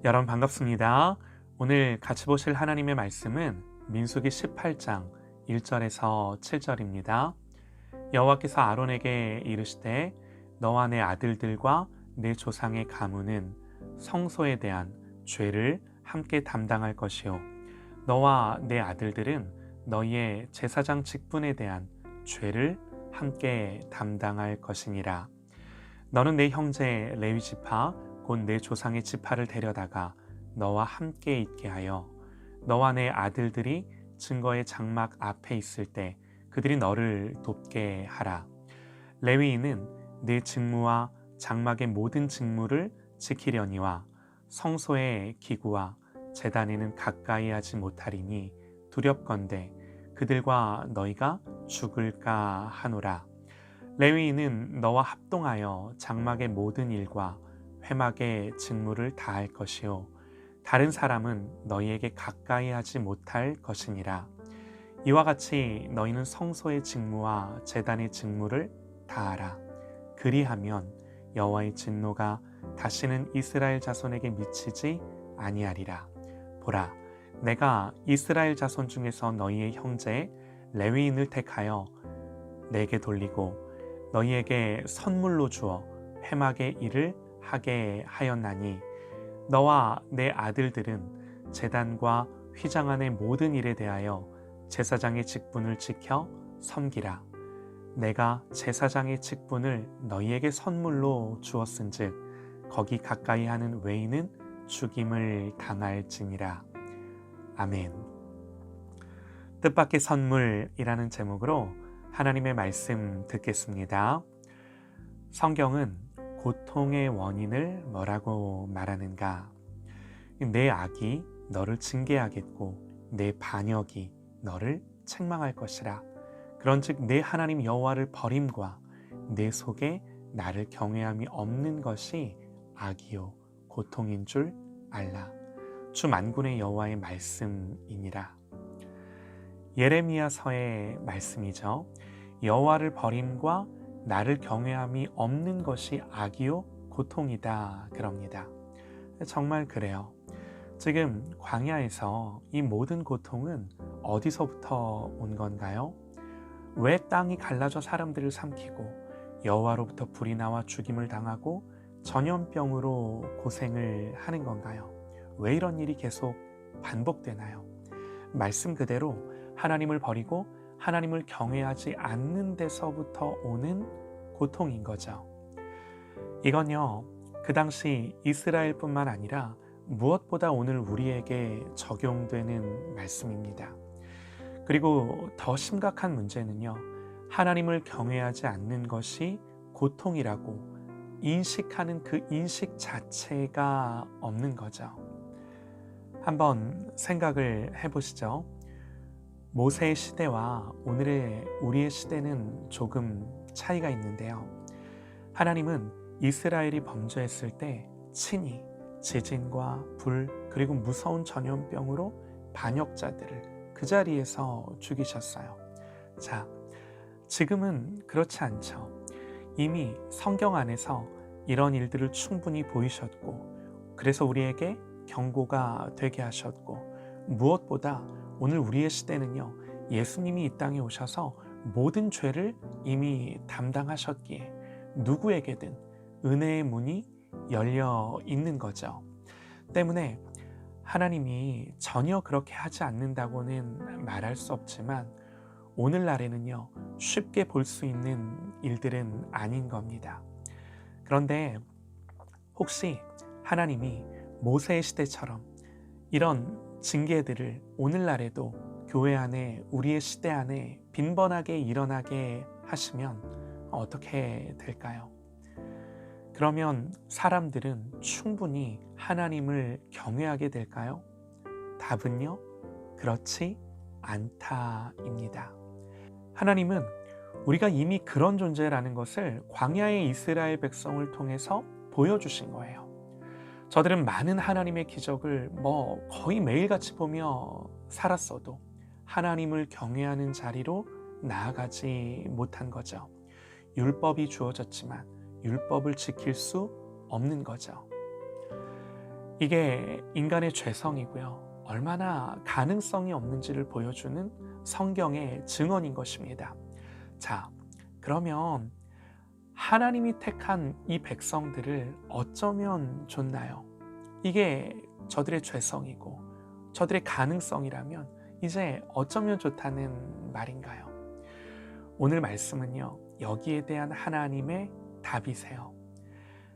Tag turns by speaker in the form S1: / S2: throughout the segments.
S1: 여러분 반갑습니다. 오늘 같이 보실 하나님의 말씀은 민수기 18장 1절에서 7절입니다. 여호와께서 아론에게 이르시되 너와 내 아들들과 내 조상의 가문은 성소에 대한 죄를 함께 담당할 것이요 너와 내 아들들은 너희의 제사장 직분에 대한 죄를 함께 담당할 것이니라. 너는 내 형제 레위 지파 곧 내 조상의 지파를 데려다가 너와 함께 있게 하여 너와 내 아들들이 증거의 장막 앞에 있을 때 그들이 너를 돕게 하라. 레위인은 내 직무와 장막의 모든 직무를 지키려니와 성소의 기구와 제단에는 가까이 하지 못하리니 두렵건대 그들과 너희가 죽을까 하노라. 레위인은 너와 합동하여 장막의 모든 일과 회막의 직무를 다할 것이요 다른 사람은 너희에게 가까이 하지 못할 것이니라. 이와 같이 너희는 성소의 직무와 제단의 직무를 다하라. 그리하면 여호와의 진노가 다시는 이스라엘 자손에게 미치지 아니하리라. 보라, 내가 이스라엘 자손 중에서 너희의 형제 레위인을 택하여 내게 돌리고 너희에게 선물로 주어 회막의 일을 하게 하였나니 너와 내 아들들은 제단과 휘장 안의 모든 일에 대하여 제사장의 직분을 지켜 섬기라. 내가 제사장의 직분을 너희에게 선물로 주었은즉 거기 가까이 하는 외인은 죽임을 당할지니라. 아멘. 뜻밖의 선물이라는 제목으로 하나님의 말씀 듣겠습니다. 성경은 고통의 원인을 뭐라고 말하는가? 내 악이 너를 징계하겠고 내 반역이 너를 책망할 것이라. 그런즉 내 하나님 여호와를 버림과 내 속에 나를 경외함이 없는 것이 악이요 고통인 줄 알라. 주 만군의 여호와의 말씀이니라. 예레미야서의 말씀이죠. 여호와를 버림과 나를 경외함이 없는 것이 악이요 고통이다 그럽니다. 정말 그래요. 지금 광야에서 이 모든 고통은 어디서부터 온 건가요? 왜 땅이 갈라져 사람들을 삼키고 여호와로부터 불이 나와 죽임을 당하고 전염병으로 고생을 하는 건가요? 왜 이런 일이 계속 반복되나요? 말씀 그대로 하나님을 버리고 하나님을 경외하지 않는 데서부터 오는 고통인 거죠. 이건요, 그 당시 이스라엘뿐만 아니라 무엇보다 오늘 우리에게 적용되는 말씀입니다. 그리고 더 심각한 문제는요, 하나님을 경외하지 않는 것이 고통이라고 인식하는 그 인식 자체가 없는 거죠. 한번 생각을 해보시죠. 모세의 시대와 오늘의 우리의 시대는 조금 차이가 있는데요. 하나님은 이스라엘이 범죄했을 때 친히 지진과 불 그리고 무서운 전염병으로 반역자들을 그 자리에서 죽이셨어요. 자, 지금은 그렇지 않죠. 이미 성경 안에서 이런 일들을 충분히 보이셨고 그래서 우리에게 경고가 되게 하셨고 무엇보다 오늘 우리의 시대는요, 예수님이 이 땅에 오셔서 모든 죄를 이미 담당하셨기에 누구에게든 은혜의 문이 열려 있는 거죠. 때문에 하나님이 전혀 그렇게 하지 않는다고는 말할 수 없지만 오늘날에는요, 쉽게 볼 수 있는 일들은 아닌 겁니다. 그런데 혹시 하나님이 모세의 시대처럼 이런 징계들을 오늘날에도 교회 안에 우리의 시대 안에 빈번하게 일어나게 하시면 어떻게 될까요? 그러면 사람들은 충분히 하나님을 경외하게 될까요? 답은요, 그렇지 않다입니다. 하나님은 우리가 이미 그런 존재라는 것을 광야의 이스라엘 백성을 통해서 보여주신 거예요. 저들은 많은 하나님의 기적을 거의 매일같이 보며 살았어도 하나님을 경외하는 자리로 나아가지 못한 거죠. 율법이 주어졌지만 율법을 지킬 수 없는 거죠. 이게 인간의 죄성이고요. 얼마나 가능성이 없는지를 보여주는 성경의 증언인 것입니다. 자, 그러면 하나님이 택한 이 백성들을 어쩌면 좋나요? 이게 저들의 죄성이고 저들의 가능성이라면 이제 어쩌면 좋다는 말인가요? 오늘 말씀은요, 여기에 대한 하나님의 답이세요.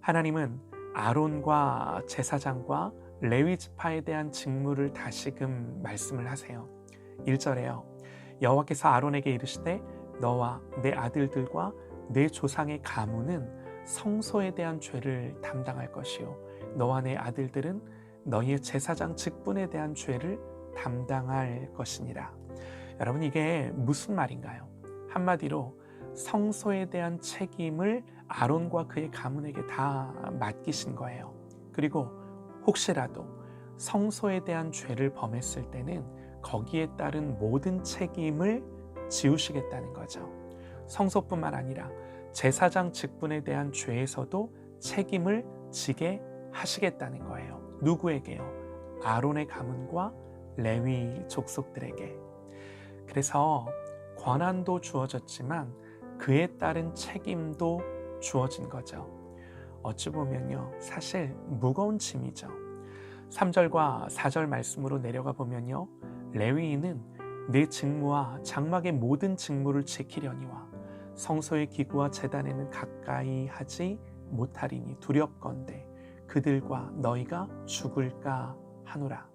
S1: 하나님은 아론과 제사장과 레위 지파에 대한 직무를 다시금 말씀을 하세요. 1절에요. 여호와께서 아론에게 이르시되 너와 내 아들들과 내 조상의 가문은 성소에 대한 죄를 담당할 것이요 너와 내 아들들은 너희의 제사장 직분에 대한 죄를 담당할 것이니라. 여러분, 이게 무슨 말인가요? 한마디로 성소에 대한 책임을 아론과 그의 가문에게 다 맡기신 거예요. 그리고 혹시라도 성소에 대한 죄를 범했을 때는 거기에 따른 모든 책임을 지우시겠다는 거죠. 성소뿐만 아니라 제사장 직분에 대한 죄에서도 책임을 지게 하시겠다는 거예요. 누구에게요? 아론의 가문과 레위 족속들에게. 그래서 권한도 주어졌지만 그에 따른 책임도 주어진 거죠. 어찌 보면요, 사실 무거운 짐이죠. 3절과 4절 말씀으로 내려가 보면요, 레위인은 내 직무와 장막의 모든 직무를 지키려니와 성소의 기구와 제단에는 가까이 하지 못하리니 두렵건대 그들과 너희가 죽을까 하노라.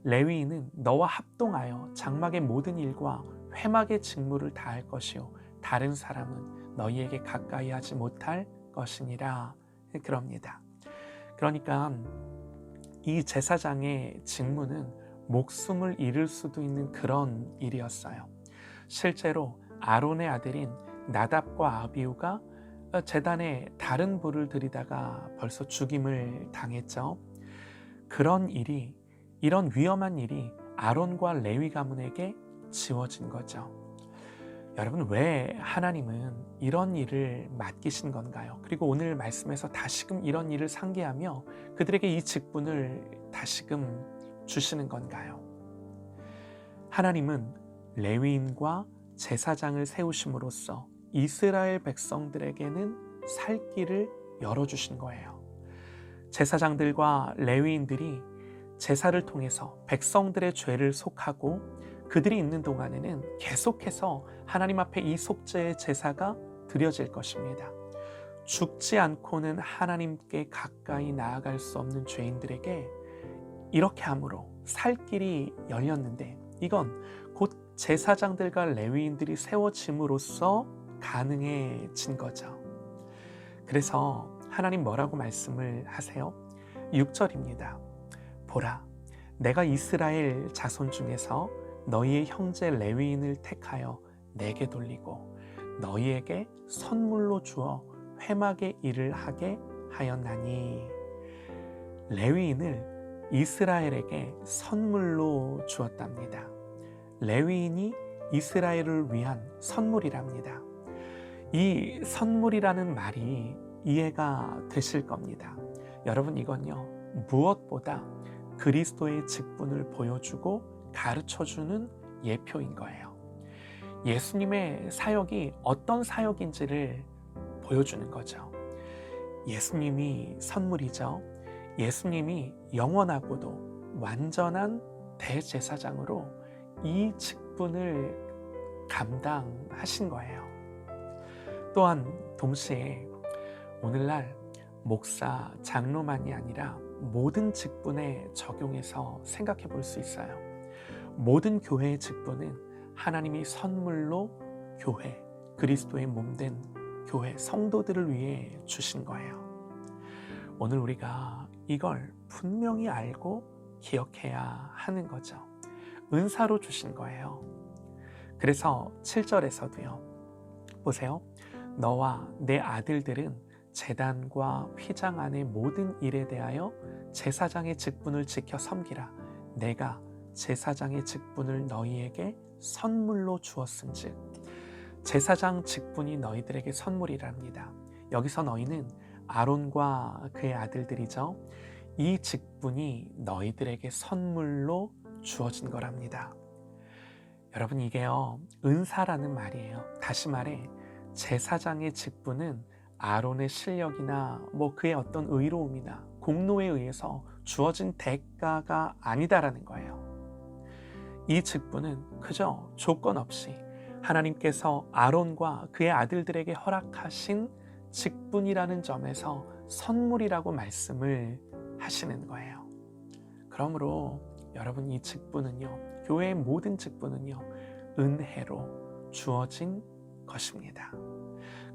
S1: 레위인은 너와 합동하여 장막의 모든 일과 회막의 직무를 다할 것이요 다른 사람은 너희에게 가까이 하지 못할 것이니라. 그럽니다. 그러니까 이 제사장의 직무는 목숨을 잃을 수도 있는 그런 일이었어요. 실제로 아론의 아들인 나답과 아비후가 제단에 다른 불을 들이다가 벌써 죽임을 당했죠. 이런 위험한 일이 아론과 레위 가문에게 지워진 거죠. 여러분, 왜 하나님은 이런 일을 맡기신 건가요? 그리고 오늘 말씀에서 다시금 이런 일을 상기하며 그들에게 이 직분을 다시금 주시는 건가요? 하나님은 레위인과 제사장을 세우심으로써 이스라엘 백성들에게는 살 길을 열어주신 거예요. 제사장들과 레위인들이 제사를 통해서 백성들의 죄를 속하고 그들이 있는 동안에는 계속해서 하나님 앞에 이 속죄의 제사가 드려질 것입니다. 죽지 않고는 하나님께 가까이 나아갈 수 없는 죄인들에게 이렇게 함으로 살 길이 열렸는데 이건 곧 제사장들과 레위인들이 세워짐으로써 가능해진 거죠. 그래서 하나님 뭐라고 말씀을 하세요? 6절입니다. 보라, 내가 이스라엘 자손 중에서 너희의 형제 레위인을 택하여 내게 돌리고 너희에게 선물로 주어 회막의 일을 하게 하였나니. 레위인을 이스라엘에게 선물로 주었답니다. 레위인이 이스라엘을 위한 선물이랍니다. 이 선물이라는 말이 이해가 되실 겁니다. 여러분, 이건요, 무엇보다 그리스도의 직분을 보여주고 가르쳐주는 예표인 거예요. 예수님의 사역이 어떤 사역인지를 보여주는 거죠. 예수님이 선물이죠. 예수님이 영원하고도 완전한 대제사장으로 이 직분을 감당하신 거예요. 또한 동시에 오늘날 목사, 장로만이 아니라 모든 직분에 적용해서 생각해 볼 수 있어요. 모든 교회의 직분은 하나님이 선물로 교회, 그리스도의 몸된 교회, 성도들을 위해 주신 거예요. 오늘 우리가 이걸 분명히 알고 기억해야 하는 거죠. 은사로 주신 거예요. 그래서 7절에서도요. 보세요. 너와 내 아들들은 제단과 휘장 안의 모든 일에 대하여 제사장의 직분을 지켜 섬기라. 내가 제사장의 직분을 너희에게 선물로 주었은즉. 제사장 직분이 너희들에게 선물이랍니다. 여기서 너희는 아론과 그의 아들들이죠. 이 직분이 너희들에게 선물로 주어진 거랍니다. 여러분, 이게요, 은사라는 말이에요. 다시 말해 제사장의 직분은 아론의 실력이나 그의 어떤 의로움이나 공로에 의해서 주어진 대가가 아니다라는 거예요. 이 직분은 그저 조건 없이 하나님께서 아론과 그의 아들들에게 허락하신 직분이라는 점에서 선물이라고 말씀을 하시는 거예요. 그러므로 여러분, 이 직분은요, 교회의 모든 직분은요, 은혜로 주어진 것입니다.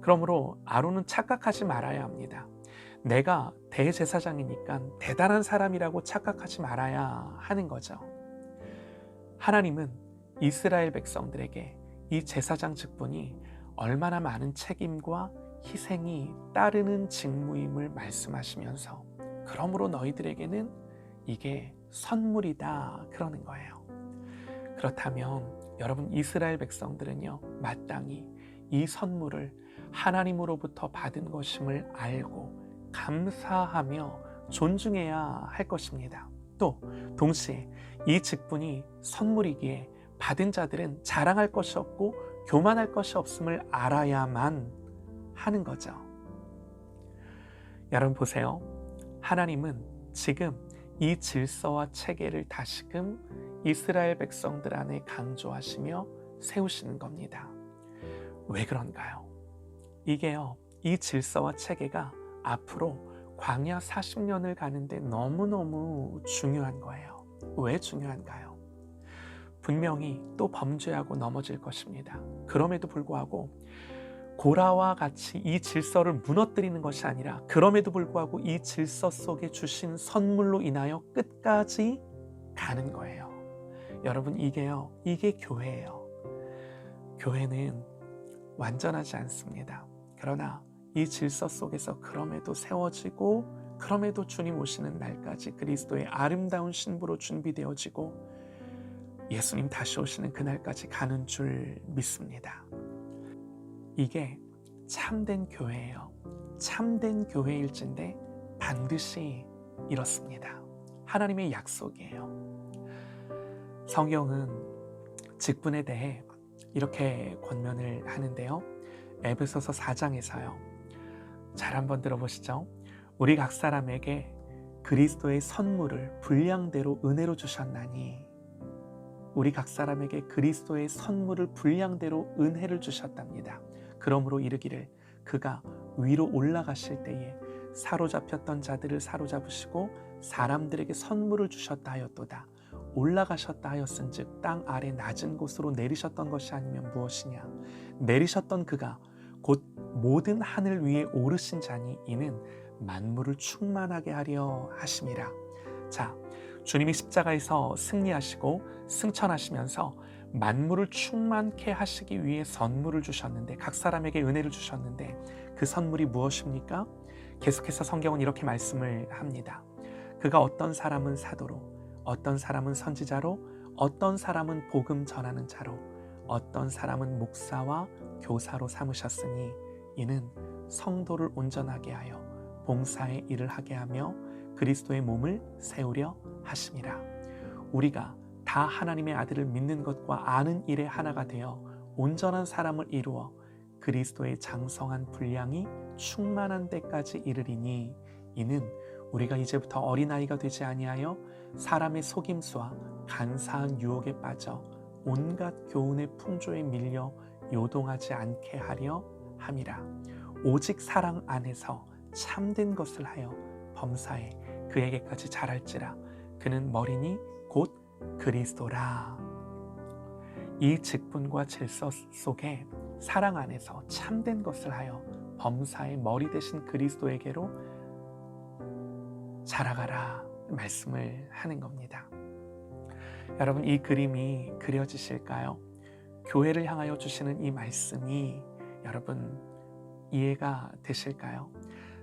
S1: 그러므로 아론은 착각하지 말아야 합니다. 내가 대제사장이니까 대단한 사람이라고 착각하지 말아야 하는 거죠. 하나님은 이스라엘 백성들에게 이 제사장 직분이 얼마나 많은 책임과 희생이 따르는 직무임을 말씀하시면서 그러므로 너희들에게는 이게 선물이다 그러는 거예요. 그렇다면 여러분, 이스라엘 백성들은요, 마땅히 이 선물을 하나님으로부터 받은 것임을 알고 감사하며 존중해야 할 것입니다. 또 동시에 이 직분이 선물이기에 받은 자들은 자랑할 것이 없고 교만할 것이 없음을 알아야만 하는 거죠. 여러분 보세요. 하나님은 지금 이 질서와 체계를 다시금 이스라엘 백성들 안에 강조하시며 세우시는 겁니다. 왜 그런가요? 이게요, 이 질서와 체계가 앞으로 광야 40년을 가는데 너무너무 중요한 거예요. 왜 중요한가요? 분명히 또 범죄하고 넘어질 것입니다. 그럼에도 불구하고 고라와 같이 이 질서를 무너뜨리는 것이 아니라 그럼에도 불구하고 이 질서 속에 주신 선물로 인하여 끝까지 가는 거예요. 여러분, 이게 교회예요. 교회는 완전하지 않습니다. 그러나 이 질서 속에서 그럼에도 세워지고 그럼에도 주님 오시는 날까지 그리스도의 아름다운 신부로 준비되어지고 예수님 다시 오시는 그날까지 가는 줄 믿습니다. 이게 참된 교회예요. 참된 교회일진데 반드시 이렇습니다. 하나님의 약속이에요. 성경은 직분에 대해 이렇게 권면을 하는데요. 에베소서 4장에서요. 잘 한번 들어보시죠. 우리 각 사람에게 그리스도의 선물을 분량대로 은혜로 주셨나니, 우리 각 사람에게 그리스도의 선물을 분량대로 은혜를 주셨답니다. 그러므로 이르기를 그가 위로 올라가실 때에 사로잡혔던 자들을 사로잡으시고 사람들에게 선물을 주셨다 하였도다. 올라가셨다 하였은즉 땅 아래 낮은 곳으로 내리셨던 것이 아니면 무엇이냐. 내리셨던 그가 곧 모든 하늘 위에 오르신 자니 이는 만물을 충만하게 하려 하심이라. 자, 주님이 십자가에서 승리하시고 승천하시면서 만물을 충만케 하시기 위해 선물을 주셨는데, 각 사람에게 은혜를 주셨는데 그 선물이 무엇입니까? 계속해서 성경은 이렇게 말씀을 합니다. 그가 어떤 사람은 사도로, 어떤 사람은 선지자로, 어떤 사람은 복음 전하는 자로, 어떤 사람은 목사와 교사로 삼으셨으니 이는 성도를 온전하게 하여 봉사의 일을 하게 하며 그리스도의 몸을 세우려 하심이라. 우리가 다 하나님의 아들을 믿는 것과 아는 일에 하나가 되어 온전한 사람을 이루어 그리스도의 장성한 분량이 충만한 데까지 이르리니 이는 우리가 이제부터 어린아이가 되지 아니하여 사람의 속임수와 간사한 유혹에 빠져 온갖 교훈의 풍조에 밀려 요동하지 않게 하려 함이라. 오직 사랑 안에서 참된 것을 하여 범사에 그에게까지 자랄지라. 그는 머리니 곧 그리스도라. 이 직분과 질서 속에 사랑 안에서 참된 것을 하여 범사의 머리 되신 그리스도에게로 자라가라 말씀을 하는 겁니다. 여러분, 이 그림이 그려지실까요? 교회를 향하여 주시는 이 말씀이 여러분 이해가 되실까요?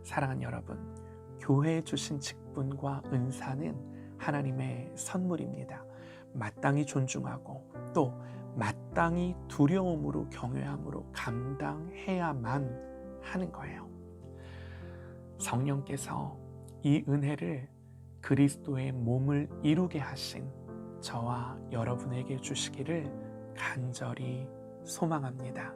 S1: 사랑하는 여러분, 교회에 주신 직분과 은사는 하나님의 선물입니다. 마땅히 존중하고 또 마땅히 두려움으로 경외함으로 감당해야만 하는 거예요. 성령께서 이 은혜를 그리스도의 몸을 이루게 하신 저와 여러분에게 주시기를 간절히 소망합니다.